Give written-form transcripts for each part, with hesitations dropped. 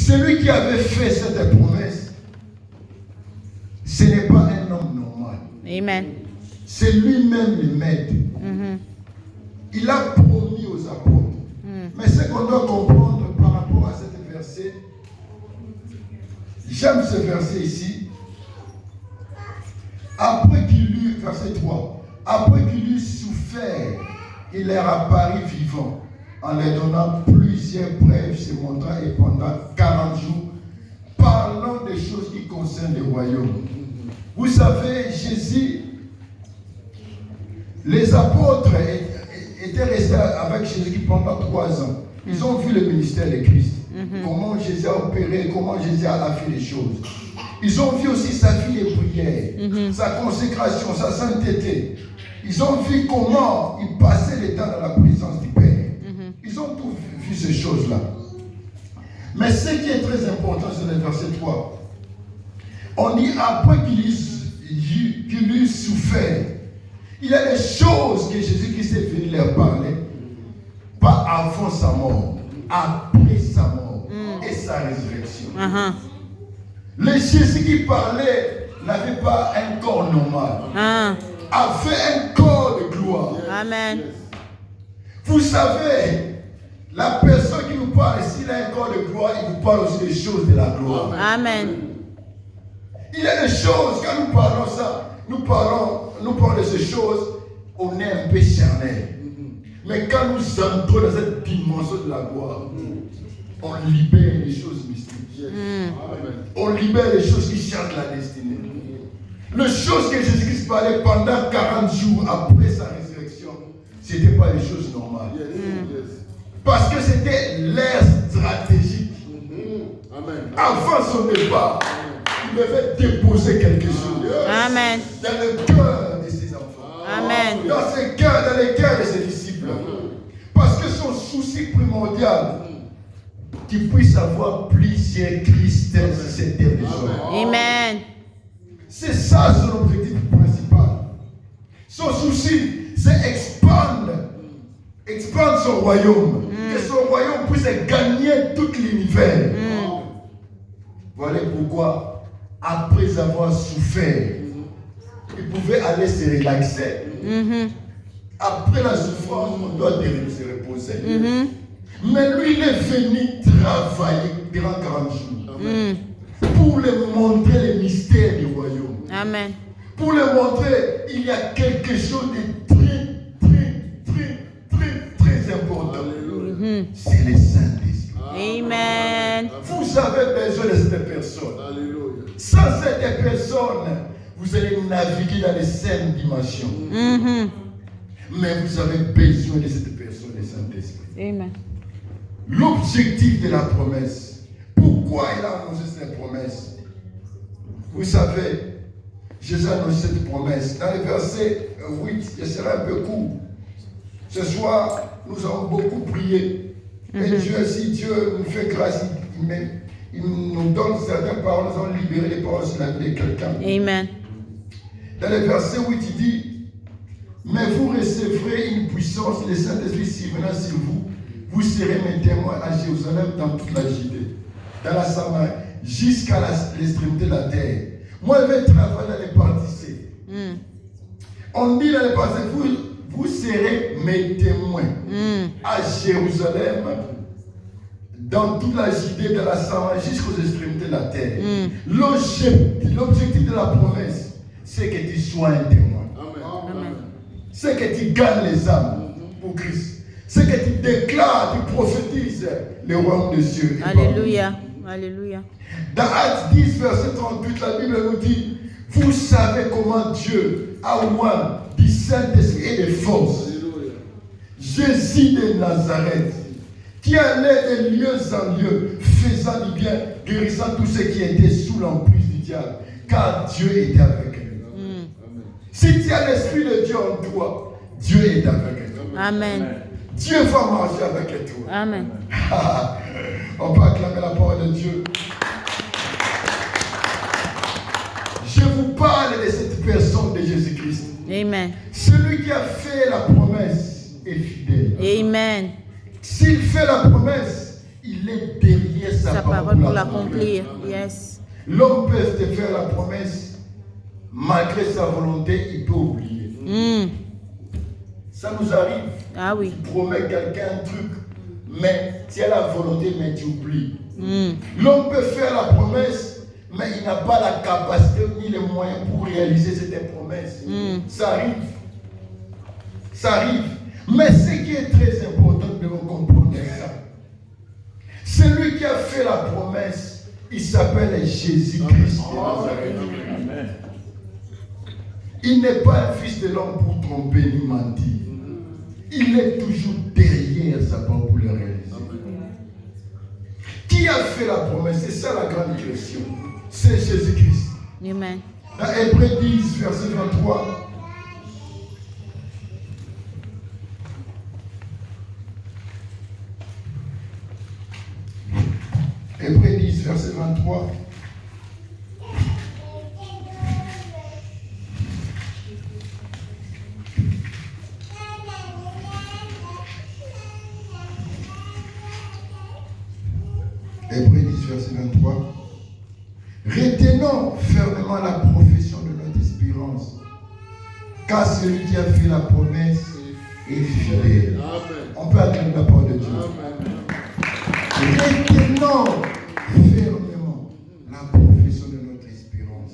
celui qui avait fait cette promesse, ce n'est pas un homme normal. Amen. C'est lui-même le maître. Il a promis aux apôtres. Mais ce qu'on doit comprendre par rapport à ce verset, j'aime ce verset ici. Après qu'il eut, verset 3, après qu'il eut souffert, il leur apparut vivant, en leur donnant plusieurs preuves se montrant et pendant 40 jours, parlant des choses qui concernent le royaume. Vous savez, Jésus, les apôtres étaient restés avec Jésus pendant 3 ans. Ils ont vu le ministère de Christ. Comment Jésus a opéré, comment Jésus a fait les choses. Ils ont vu aussi sa vie de prière, sa consécration, sa sainteté. Ils ont vu comment il passait le temps dans la présence du Père. Ils ont tout vu ces choses-là. Mais ce qui est très important, c'est le verset 3. On dit après qu'il eut souffert, il y a des choses que Jésus-Christ est venu leur parler, pas avant sa mort, après sa mort et sa résurrection. Le Jésus qui parlait n'avait pas un corps normal, avait un corps de gloire. Amen. Vous savez, la personne qui nous parle, s'il a un corps de gloire, il vous parle aussi des choses de la gloire. Amen. Il y a des choses, quand nous parlons ça, nous parlons de ces choses, on est un peu charnel. Mais quand nous entrons dans cette dimension de la gloire, on libère les choses mystiques. On libère les choses qui changent la destinée. Les choses que Jésus-Christ parlait pendant 40 jours après sa résurrection, ce n'était pas les choses normales. Parce que c'était l'ère stratégique. Avant son départ, il devait déposer quelque chose. Amen. Dans le cœur de ses enfants. Amen. Dans les cœurs de ses disciples. Parce que son souci primordial, qu'il puisse avoir plusieurs Christ sur cette terre des hommes. Amen. C'est ça son objectif principal. Son souci, c'est expandre son royaume. Que son royaume puisse gagner tout l'univers. Voilà pourquoi, après avoir souffert, il pouvait aller se relaxer. Après la souffrance, on doit se reposer. Mais lui, il est venu travailler durant 40 jours pour lui montrer le mystère du royaume. Amen. Pour lui montrer, il y a quelque chose de très important. C'est le Saint-Esprit. Amen. Vous avez besoin de cette personne. Sans cette personne, vous allez naviguer dans les 5 dimensions. Mais vous avez besoin de cette personne, le Saint-Esprit. Amen. L'objectif de la promesse. Pourquoi il a annoncé cette promesse? Vous savez, Jésus a annoncé cette promesse. Dans le verset 8, je serai un peu court. Ce soir, nous avons beaucoup prié. Et Dieu, si Dieu nous fait grâce, il nous donne certaines paroles, nous allons libérer les paroles sur la vie de quelqu'un. Amen. Dans le verset 8, il dit, mais vous recevrez une puissance, le Saint-Esprit survenant sur vous. Vous serez mes témoins à Jérusalem, dans toute la Judée, dans la Samarie, jusqu'à l'extrémité de la terre. Moi, je vais travailler dans les parties. On dit dans les parties, vous serez mes témoins à Jérusalem, dans toute la Judée, dans la Samarie, jusqu'aux extrémités de la terre. L'objectif de la promesse, c'est que tu sois un témoin. Amen. C'est que tu gagnes les âmes pour Christ. C'est que tu déclares, tu prophétises le royaume de Dieu. Alléluia. Alléluia. Dans Actes 10, verset 38, la Bible nous dit, vous savez comment Dieu a oint du Saint-Esprit et de force Jésus de Nazareth, qui allait de lieu en lieu, faisant du bien, guérissant tous ceux qui étaient sous l'emprise du diable, car Dieu était avec lui. Si tu as l'Esprit de Dieu en toi, Dieu est avec toi. Amen. Dieu va marcher avec toi. Amen. On peut acclamer la parole de Dieu. Je vous parle de cette personne de Jésus-Christ. Amen. Celui qui a fait la promesse est fidèle. Amen. S'il fait la promesse, il est derrière tenir sa Sa parole pour l'accomplir. Yes. L'homme peut te faire la promesse, malgré sa volonté, il peut oublier. Ça nous arrive. Ah oui. Tu promets quelqu'un un truc, mais tu as la volonté, mais tu oublies. L'homme peut faire la promesse, mais il n'a pas la capacité ni les moyens pour réaliser cette promesse. Ça arrive. Ça arrive. Mais ce qui est très important de comprendre ça, celui qui a fait la promesse, il s'appelle Jésus-Christ. Il n'est pas un fils de l'homme pour tromper ni mentir. Il est toujours derrière sa parole pour le réaliser. Qui a fait la promesse? C'est ça la grande question. C'est Jésus-Christ. Amen. Dans Hébreux 10, verset 23. Hébreux 10, verset 23. Hébreux 10, verset 23. Retenons fermement la profession de notre espérance, car celui qui a fait la promesse est fidèle. On peut attendre la parole de Dieu. Retenons fermement la profession de notre espérance,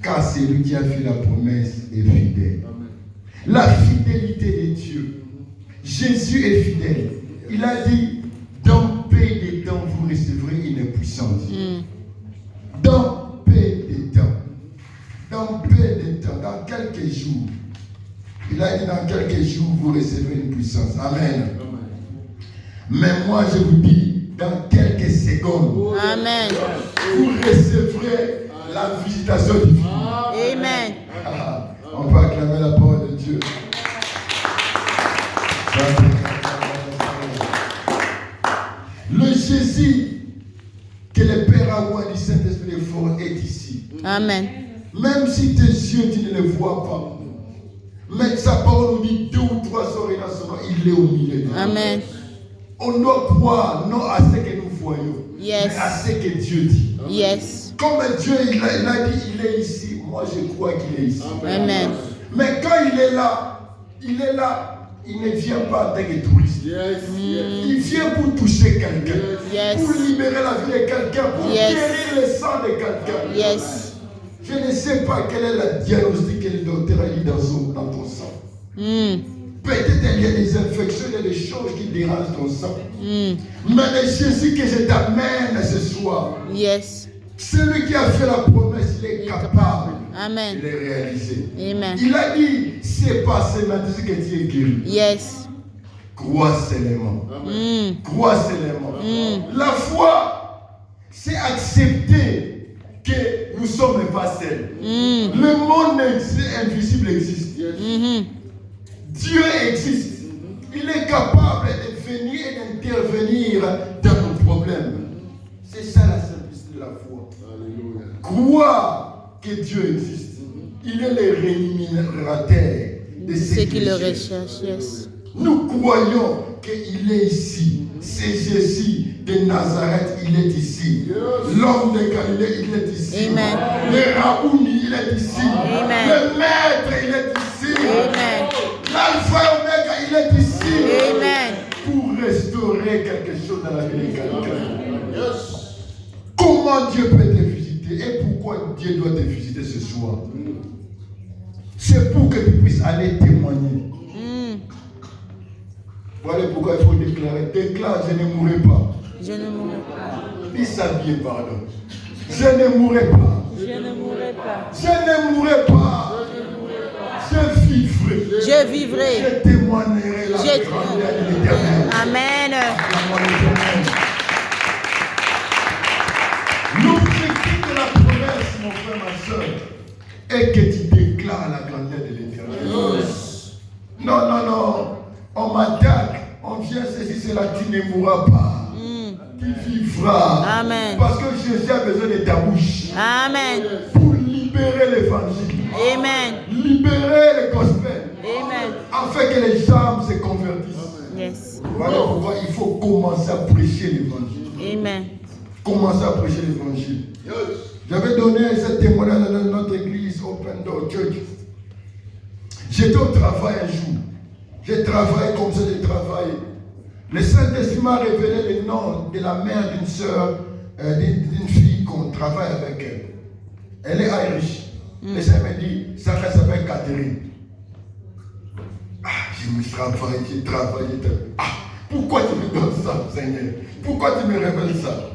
car celui qui a fait la promesse est fidèle. La fidélité de Dieu. Jésus est fidèle. Il a dit, dans peu de temps, vous recevrez une puissance. Dans peu de temps. Dans peu de temps. Dans quelques jours. Il a dit, dans quelques jours, vous recevrez une puissance. Amen. Mais moi, je vous dis, dans quelques secondes, Amen. vous recevrez la visitation divine. Amen. On peut acclamer la parole de Dieu. Le Jésus que le Père a envoyé du Saint-Esprit est fort est ici. Amen. Même si tes yeux, tu ne le vois pas. Mais sa parole nous dit 2 ou 3 heures et il est au milieu de nous. Amen. On doit croire non à ce que nous voyons, Yes. mais à ce que Dieu dit. Yes. Comme Dieu il a dit il est ici, moi je crois qu'il est ici. Amen. Mais quand il est là, il ne vient pas en tant que touriste. Il vient pour toucher quelqu'un, Yes. pour libérer la vie de quelqu'un, pour Yes. guérir le sang de quelqu'un. Yes. Je ne sais pas quel est la diagnostic que le docteur a dit dans ton sang. Peut-être il y a des infections, il y a des choses qui dérangent ton sang. Mais le Jésus que je t'amène ce soir, Yes. celui qui a fait la promesse, il est capable Amen. de les réaliser. Amen. Il a dit, c'est pas seulement que tu es guéri. Yes. Crois seulement. Crois seulement. La foi, c'est accepter que nous ne sommes pas seuls. Le monde invisible existe. Dieu existe. Il est capable de venir et d'intervenir dans nos problèmes. C'est ça la simplicité de la foi. Croire que Dieu existe. Il est le rémunérateur de Ce qui le recherche. Yes. Nous croyons qu'il est ici. C'est Jésus de Nazareth, il est ici. L'homme de Galilée, il est ici. Amen. Le Rabouni, il est ici. Amen. Le Maître, il est ici. Amen. L'Alpha et Omega, il est ici. Amen. Pour restaurer quelque chose dans la vie de quelqu'un. Comment Dieu peut te visiter et pourquoi Dieu doit te visiter ce soir? C'est pour que tu puisses aller témoigner. Voilà pourquoi il faut déclarer. Déclare, je ne mourrai pas. Je ne mourrai pas. Dis ça bien, pardon. Je ne mourrai pas. Je ne mourrai pas. Je ne mourrai pas. Je vivrai. Je vivrai. Je témoignerai la grandeur de l'Éternel. Amen. L'objectif de la promesse, mon frère, ma soeur, est que tu déclares la grandeur de l'Éternel. Non, non, non. On m'attaque, on vient ceci, cela, tu ne mourras pas. Tu vivras. Amen. Parce que Jésus a besoin de ta bouche. Amen. Pour libérer l'évangile. Amen. Libérer le gospel. Amen. Afin que les gens se convertissent. Yes. Voilà pourquoi il faut commencer à prêcher l'évangile. Amen. commencer à prêcher l'évangile. J'avais donné ce témoignage dans notre église Open Door Church. J'étais au travail un jour. J'ai travaillé comme ça, j'ai travaillé. Le Saint-Esprit m'a révélé le nom de la mère d'une sœur, d'une fille qu'on travaille avec elle. Elle est Irish. Le Seigneur m'a dit, ça s'appelle Catherine. Ah, j'ai travaillé. Ah, pourquoi tu me donnes ça, Seigneur? Pourquoi tu me révèles ça?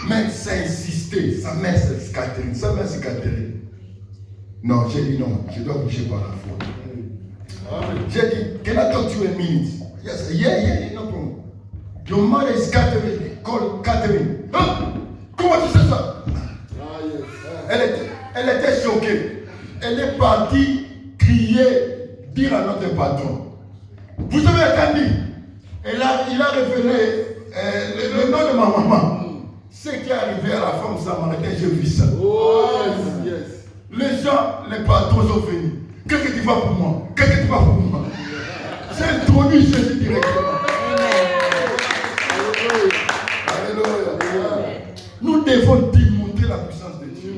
Mais ça insisté, sa mère c'est Catherine, Non, j'ai dit non, je dois bouger par la foi. J'ai dit, can I talk to you a minute? Yes, yeah, no problem. Your mother is Catherine, called Catherine. Hein? Comment tu sais ça? Elle était choquée. Elle est partie crier, dire à notre patron. Vous savez, Candy, il a révélé le nom de ma maman. Ce qui est arrivé à la femme samaritaine, j'ai vu ça. Les gens, les patrons sont venus. Qu'est-ce que tu vas pour moi? J'ai introduit Jésus directement. Alléluia. Nous devons démontrer la puissance de Dieu.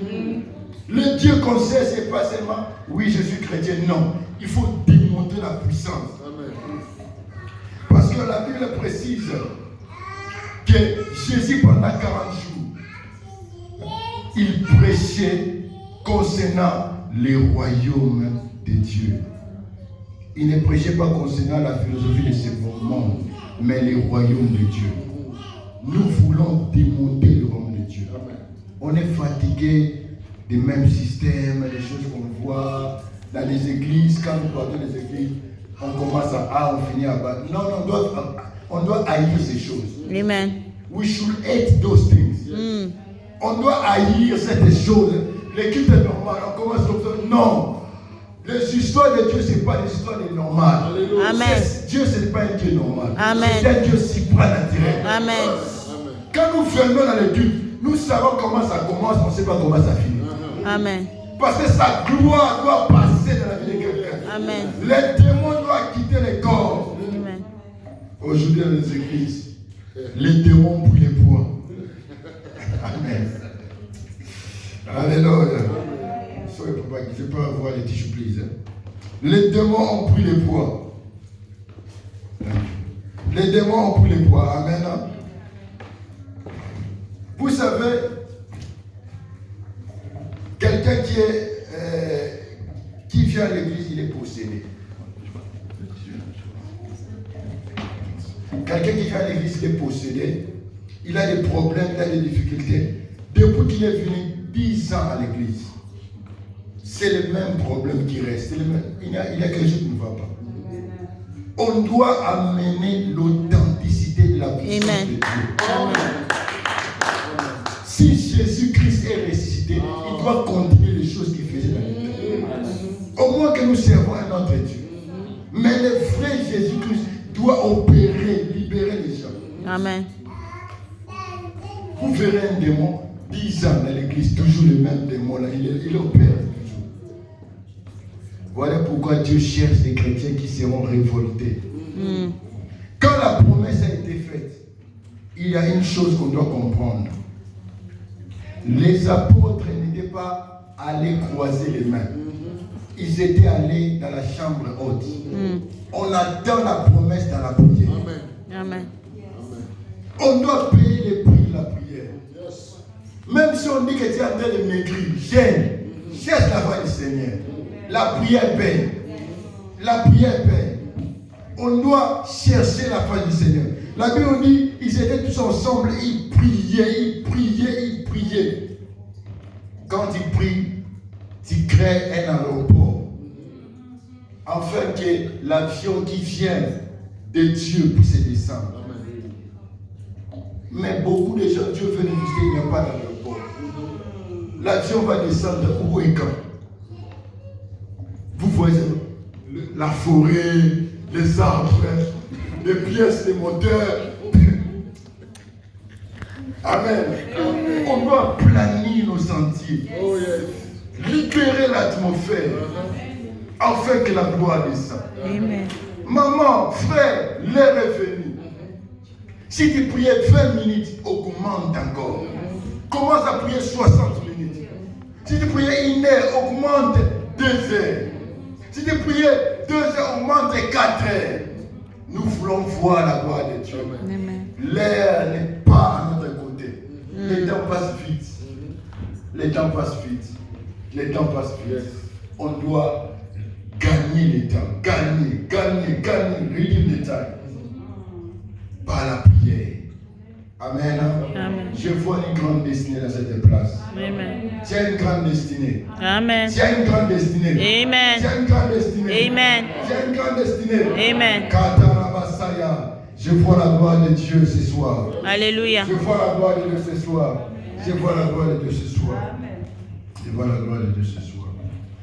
Le Dieu qu'on sait, c'est pas seulement oui, je suis chrétien. Non, il faut démontrer la puissance. Parce que la Bible précise que Jésus, pendant 40 jours, il prêchait concernant les royaumes de Dieu. Il ne prêchait pas concernant la philosophie de ce monde, mais les royaumes de Dieu. Nous voulons démonter le royaume de Dieu. On est fatigué des mêmes systèmes, des choses qu'on voit dans les églises. Quand nous partons des églises, on commence à A, on finit à B. Non, on doit haïr ces choses. Amen. We should hate those things. On doit haïr cette chose. Les cultes est normal, on commence comme ça. Non. Les histoires de Dieu, ce n'est pas des histoires normales. Amen. Dieu, ce n'est pas un Dieu normal. Amen. C'est un Dieu supranaturel. Amen. Quand nous venons dans les cultes, nous savons comment ça commence, on ne sait pas comment ça finit. Amen. Parce que sa gloire doit passer dans la vie de quelqu'un. Amen. Les démons doivent quitter les corps. Amen. Aujourd'hui, dans les églises, les démons bouillent les poids. Amen. Alléluia. Sorry, papa, je peux avoir les tissus, please. Les démons ont pris les poids. Les démons ont pris les poids. Amen. Vous savez, quelqu'un qui vient à l'église, il est possédé. Quelqu'un qui vient à l'église, il est possédé. Il a des problèmes, il a des difficultés. Depuis qu'il est venu 10 ans à l'église, c'est le même problème qui reste. Il y a quelque chose qui ne va pas. On doit amener l'authenticité de la puissance de Dieu. Amen. Si Jésus-Christ est ressuscité, il doit continuer les choses qu'il faisait dans l'éternité. Au moins que nous servons un autre Dieu. Mais le vrai Jésus-Christ doit opérer, libérer les gens. Amen. Vous verrez un démon, 10 ans dans l'église, toujours le même démon là, il opère toujours. Voilà pourquoi Dieu cherche des chrétiens qui seront révoltés. Quand la promesse a été faite, il y a une chose qu'on doit comprendre. Les apôtres n'étaient pas allés croiser les mains. Ils étaient allés dans la chambre haute. On attend la promesse dans la prière. Amen. On doit payer les prix de la prière. Même si on dit que tu es en train de maigrir, cherche la voix du Seigneur. La prière paye. La prière paye. On doit chercher la face du Seigneur. La Bible dit, ils étaient tous ensemble, ils priaient. Quand ils prient, tu crées un aéroport. Afin que l'avion qui vient de Dieu puisse descendre. Mais beaucoup de gens, Dieu veut nous visiter, il n'y a pas d'aéroport. L'avion va descendre où et quand? Vous voyez la forêt, les arbres, les pièces, les moteurs. Amen. On doit planifier nos sentiers. Libérer l'atmosphère. Afin que la gloire descende. Amen. Maman, frère, l'heure est venue. Si tu priais 20 minutes, augmente encore. Commence à prier 60 minutes. Si tu priais 1 heure, augmente 2 heures. Si tu priais 2 heures, augmente 4 heures. Nous voulons voir la gloire de Dieu. L'air n'est pas à notre côté. Les temps passent vite. Les temps passent vite. Les temps passent vite. On doit gagner les temps. Gagner. Réduire les temps. Par la prière. Amen. Amen. Je vois une grande destinée dans cette place. Amen. Tu as une grande destinée. Amen. Tu as une grande destinée. Amen. Tu as une grande destinée. Amen. Tu as une grande destinée. Amen. Katarabasaya. Je vois la gloire de Dieu ce soir. Alléluia. Je vois la gloire de Dieu ce soir. Je vois la gloire de Dieu ce soir. Je vois la gloire de Dieu ce soir.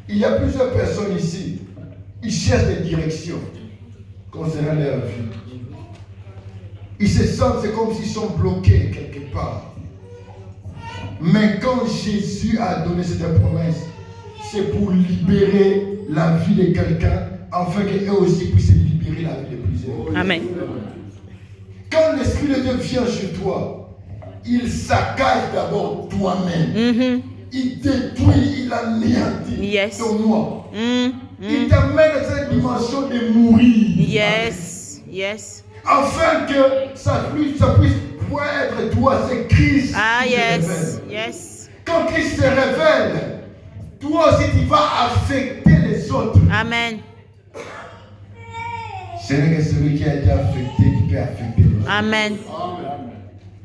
Il y a plusieurs personnes ici. Ils cherchent des directions concernant leur vie. Ils se sentent, c'est comme s'ils sont bloqués quelque part. Mais quand Jésus a donné cette promesse, c'est pour libérer la vie de quelqu'un, afin qu'eux aussi puissent libérer la vie de plusieurs. Amen. Quand l'Esprit de Dieu vient chez toi, il saccage d'abord toi-même. Il détruit, il anéantit ton moi. Il t'amène à cette dimension de mourir. Yes. Afin que ça puisse pouvoir être toi, c'est Christ qui se révèle. Yes. Quand Christ se révèle, toi aussi tu vas affecter les autres. Amen. Ce n'est que celui qui a été affecté qui peut affecter les autres. Amen.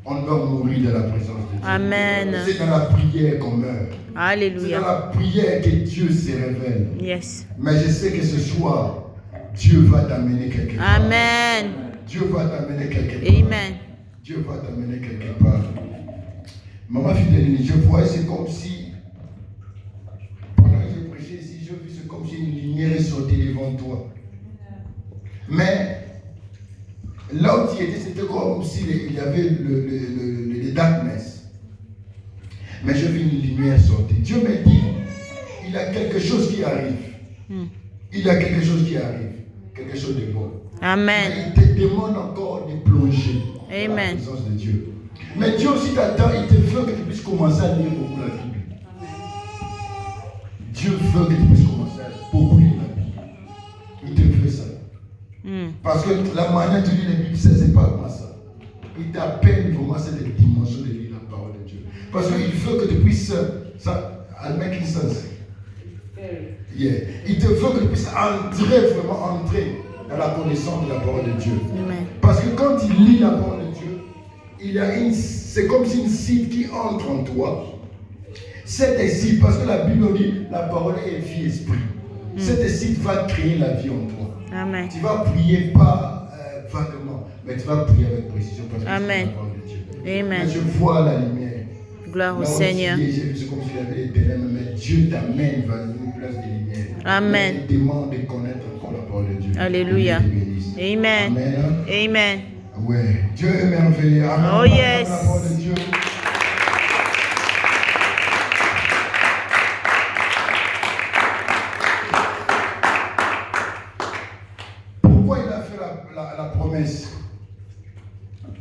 On doit mourir dans la présence de Dieu. Amen. C'est dans la prière qu'on meurt. C'est Alléluia. dans la prière que Dieu se révèle. Yes. Mais je sais que ce soir, Dieu va t'amener quelque part. Amen. Dieu va t'amener quelque part. Amen. Dieu va t'amener quelque part. Maman Fidèle, je voyais, c'est comme si, pendant que je prêchais ici, je vis, c'est comme si une lumière est sortie devant toi. Mais là où tu étais, c'était comme s'il y avait le darkness. Mais je vis une lumière sortir. Dieu me dit, il y a quelque chose qui arrive. Il y a quelque chose qui arrive. Quelque chose de bon. Amen. Mais il te demande encore de plonger dans la présence de Dieu. Mais Dieu aussi t'attend, il te veut que tu puisses commencer à lire beaucoup la Bible. Dieu veut que tu puisses commencer à beaucoup lire la Bible. Il te veut ça. Parce que la manière de lire la Bible, c'est pas vraiment ça. Il t'appelle vraiment cette dimension de lire la parole de Dieu. Parce qu'il veut que tu puisses, ça, I'll make it sense. Yeah. Il te veut que tu puisses vraiment entrer dans la connaissance de la parole de Dieu. Amen. Parce que quand il lit la parole de Dieu, c'est comme si une cide qui entre en toi. Cette cide, parce que la Bible dit, la parole est vie esprit. Cette cide va créer la vie en toi. Amen. Tu vas prier pas vaguement, mais tu vas prier avec précision parce que c'est la parole de Dieu. Amen. Mais je vois la lumière. Gloire au Là où Seigneur. J'ai vu, c'est comme s'il y avait des ténèbres, mais Dieu t'amène vers une place de lumière. Amen. Il te demande de connaître encore la parole de Dieu. Alléluia. Que Dieu te bénisse. Amen. Amen. Amen. Ouais. Dieu est merveilleux. Amen. Oh yes. La parole de Dieu. Pourquoi il a fait la promesse?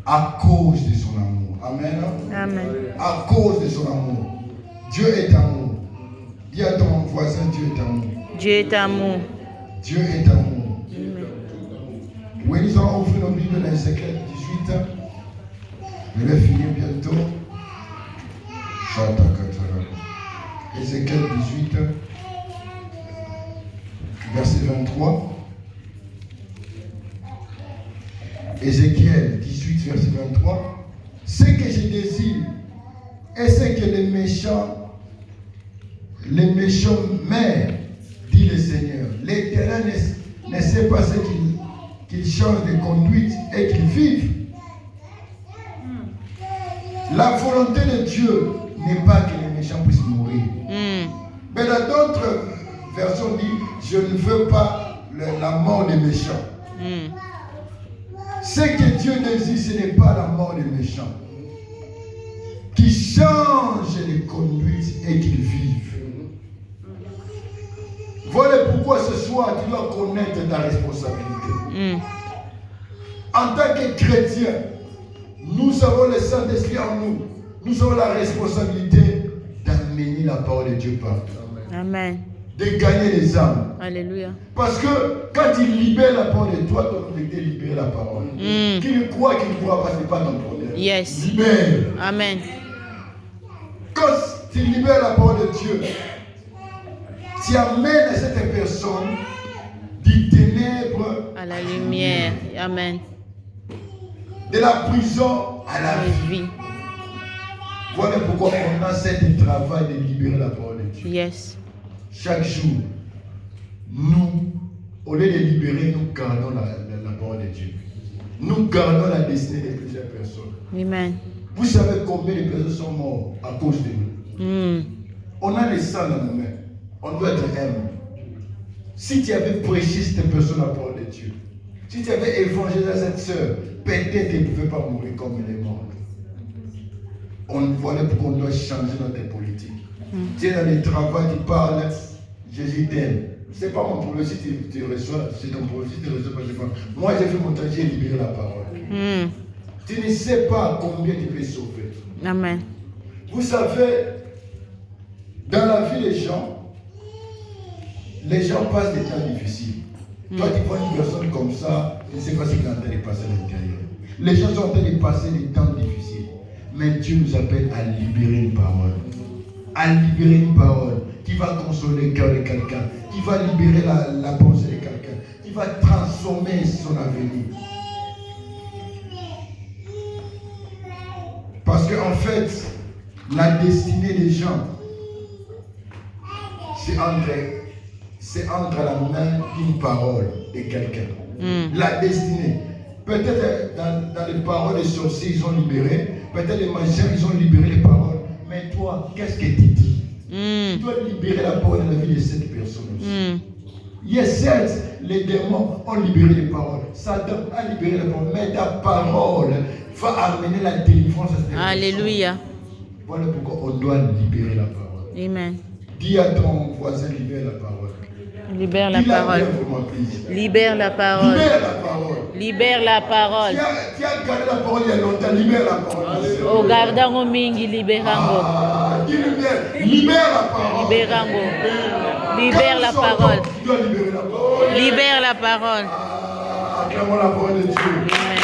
À cause de son amour. Amen. Amen. À cause de son amour. Dieu est amour. Dis à ton voisin, Dieu est amour. Dieu est amour. Dieu est amour. Amen. Oui, nous allons ouvrir nos Bibles dans Ézéchiel 18. Je vais finir bientôt. Ézéchiel 18, verset 23. Ézéchiel 18, verset 23. Ce que je désire, et ce que les méchants mèrent, dit le Seigneur. L'Éternel ne sait pas ce qu'il change de conduite et qu'il vive. La volonté de Dieu n'est pas que les méchants puissent mourir. Mais dans d'autres versions dit, je ne veux pas la mort des méchants. Ce que Dieu désire, ce n'est pas la mort des méchants. Qui changent de conduite et qu'ils vivent. Voilà pourquoi ce soir, tu dois connaître ta responsabilité. En tant que chrétien, Nous avons le Saint-Esprit en nous. Nous avons la responsabilité d'amener la parole de Dieu partout. Amen. De gagner les âmes. Alléluia. Parce que quand il libère la parole de toi, ton objectif est de libérer la parole. Qu'il croit qu'il ne pourra pas, ce n'est pas ton problème. Yes. Libère. Amen. Quand tu libères la parole de Dieu, tu amènes à cette personne du ténèbre À la lumière. Amen. de la prison à la vie. Vie. Voilà pourquoi on a cette travail de libérer la parole de Dieu. Yes. Chaque jour, nous, au lieu de libérer, nous gardons la parole de Dieu. Nous gardons la destinée de plusieurs personnes. Amen. Vous savez combien de personnes sont mortes à cause de nous? On a le sang dans nos mains. On doit être humble. Si tu avais prêché cette personne la parole de Dieu, si tu avais évangélisé cette sœur, peut-être tu ne pouvais pas mourir comme elle est morte. Voilà pourquoi on doit changer notre politique. Tu es dans le travail, tu parles, Jésus t'aime. Ce n'est pas mon problème si tu reçois, c'est ton problème si tu ne reçois pas. Moi j'ai fait mon temps, j'ai libéré la parole. Tu ne sais pas combien tu peux sauver. Amen. Vous savez, dans la vie des gens passent des temps difficiles. Toi, tu vois une personne comme ça, tu ne sais pas ce qu'il est en train de passer à l'intérieur. Les gens sont en train de passer des temps difficiles. Mais Dieu nous appelle à libérer une parole. À libérer une parole qui va consoler le cœur de quelqu'un, qui va libérer la pensée de quelqu'un, qui va transformer son avenir. Parce qu'en fait, la destinée des gens, c'est entre la main d'une parole de quelqu'un. La destinée. Peut-être dans les paroles des sorciers, ils ont libéré. Peut-être les magiciens, ils ont libéré les paroles. Mais toi, qu'est-ce que tu dis? Tu dois libérer la parole de la vie de cette personne aussi. Yes, certes, les démons ont libéré les paroles. Satan a libéré les paroles. Mais ta parole va amener la délivrance à cette personne. Alléluia. Voilà pourquoi on doit libérer la parole. Amen. Dis à ton voisin, libère la parole. Libère la parole. Libère la parole. Libère la parole. Libère la parole. Tu as gardé la parole il y a longtemps, libère la parole. O gardango mingi liberango. Dis libère la parole. Liberango. Libère la parole. Tu dois libérer la parole. Libère la parole. Acclamons la parole de Dieu. Amen.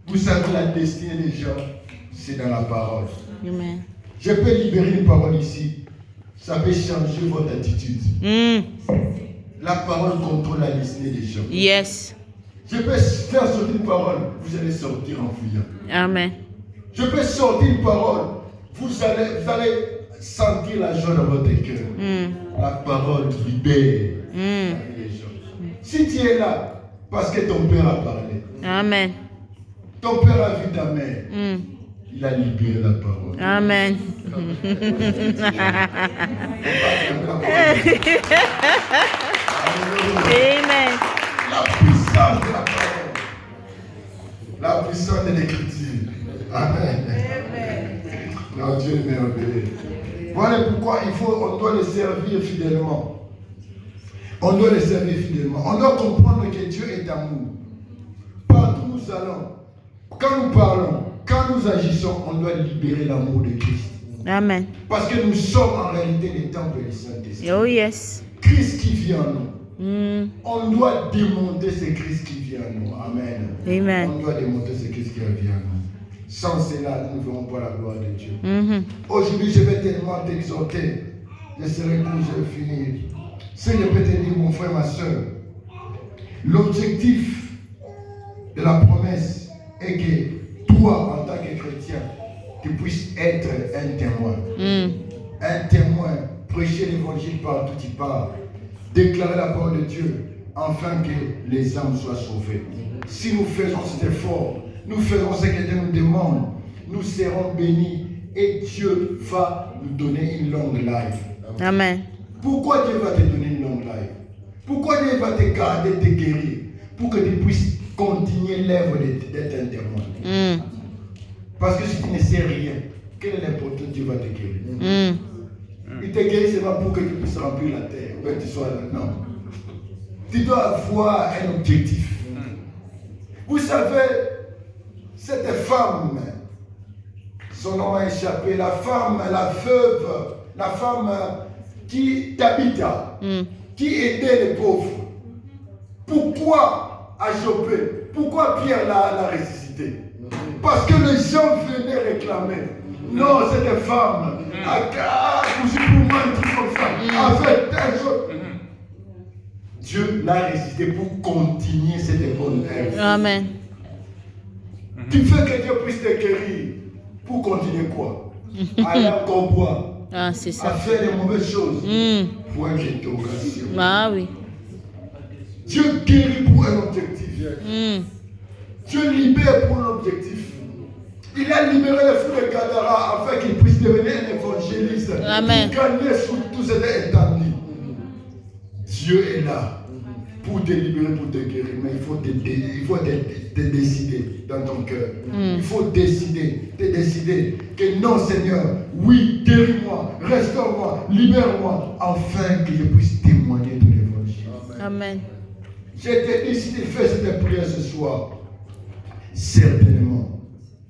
Vous savez la destinée des gens, c'est dans la parole. Amen. Je peux libérer une parole ici. Ça peut changer votre attitude. La parole contrôle la destinée des gens. Yes. Je peux faire sortir une parole, vous allez sortir en fuyant. Amen. Je peux sortir une parole, vous allez sentir la joie dans votre cœur. La parole libère les gens. Si tu es là, parce que ton père a parlé. Amen. Ton père a vu ta mère. Il a libéré la parole. Amen. Amen. La puissance de la parole. La puissance de l'écriture. Amen. Non, Dieu est merveilleux. Voilà pourquoi on doit le servir fidèlement. On doit le servir fidèlement. On doit comprendre que Dieu est amour. Partout où nous allons, quand nous parlons, quand nous agissons, on doit libérer l'amour de Christ. Amen. Parce que nous sommes en réalité les temples du Saint-Esprit. Oh yes. Christ qui vit en nous. On doit démonter ce Christ qui vit en nous. Amen. Amen. On doit démonter ce Christ qui vit en nous. Sans cela, nous ne verrons pas la gloire de Dieu. Aujourd'hui, je vais tellement t'exhorter. Je serai court, je vais finir. Si je peux te dire, mon frère, ma soeur, l'objectif de la promesse est que toi, en tant que chrétien, tu puisses être un témoin. Un témoin, prêcher l'évangile partout où tu pars, déclarer la parole de Dieu, afin que les âmes soient sauvées. Si nous faisons cet effort, nous faisons ce que Dieu nous demande, nous serons bénis et Dieu va nous donner une longue life. Amen. Pourquoi Dieu va te donner une longue life? Pourquoi Dieu va te garder, te guérir? Pour que tu puisses continuer l'œuvre d'être un témoin. Parce que si tu ne sais rien, quelle est l'importance? Dieu va te guérir. Il te guérit seulement pour que tu puisses remplir la terre. Que tu sois là. Non. Tu dois avoir un objectif. Vous savez, cette femme, son nom a échappé, la femme, la veuve, la femme qui Tabitha, qui aidait les pauvres. Pourquoi à Joppé? Pourquoi Pierre l'a ressuscité? Parce que les gens venaient réclamer. Non, cette femme a couché pour moi un truc comme ça, a fait telle chose. Dieu l'a ressuscité pour continuer cette bonne œuvre. Amen. Tu veux que Dieu puisse te guérir pour continuer quoi? Aller encore boire. Ah, c'est ça. À faire des mauvaises choses. Pour une interrogation. Ah oui. Dieu guérit pour un objectif. Dieu libère pour un objectif. Il a libéré les fous de Gadara afin qu'ils puissent devenir un évangéliste. Amen. Pour gagner sur tous ces établis. Dieu est là pour te libérer, pour te guérir. Mais il faut te décider dans ton cœur. Il faut décider, te décider que non Seigneur, oui, guéris-moi, restaure-moi, libère-moi, afin que je puisse témoigner de l'évangile. Amen. J'ai décidé de faire cette prière ce soir. Certainement,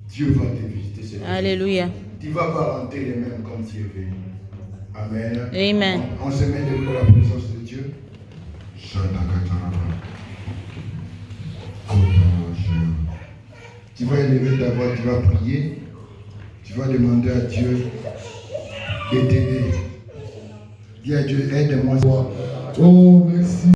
Dieu va te visiter. Alléluia. Tu vas pas rentrer les mêmes comme tu es venu. Amen. Amen. On se met devant la présence de Dieu. Tu vas élever ta voix, tu vas prier. Tu vas demander à Dieu de t'aider. Dis à Dieu, aide-moi. Oh, merci.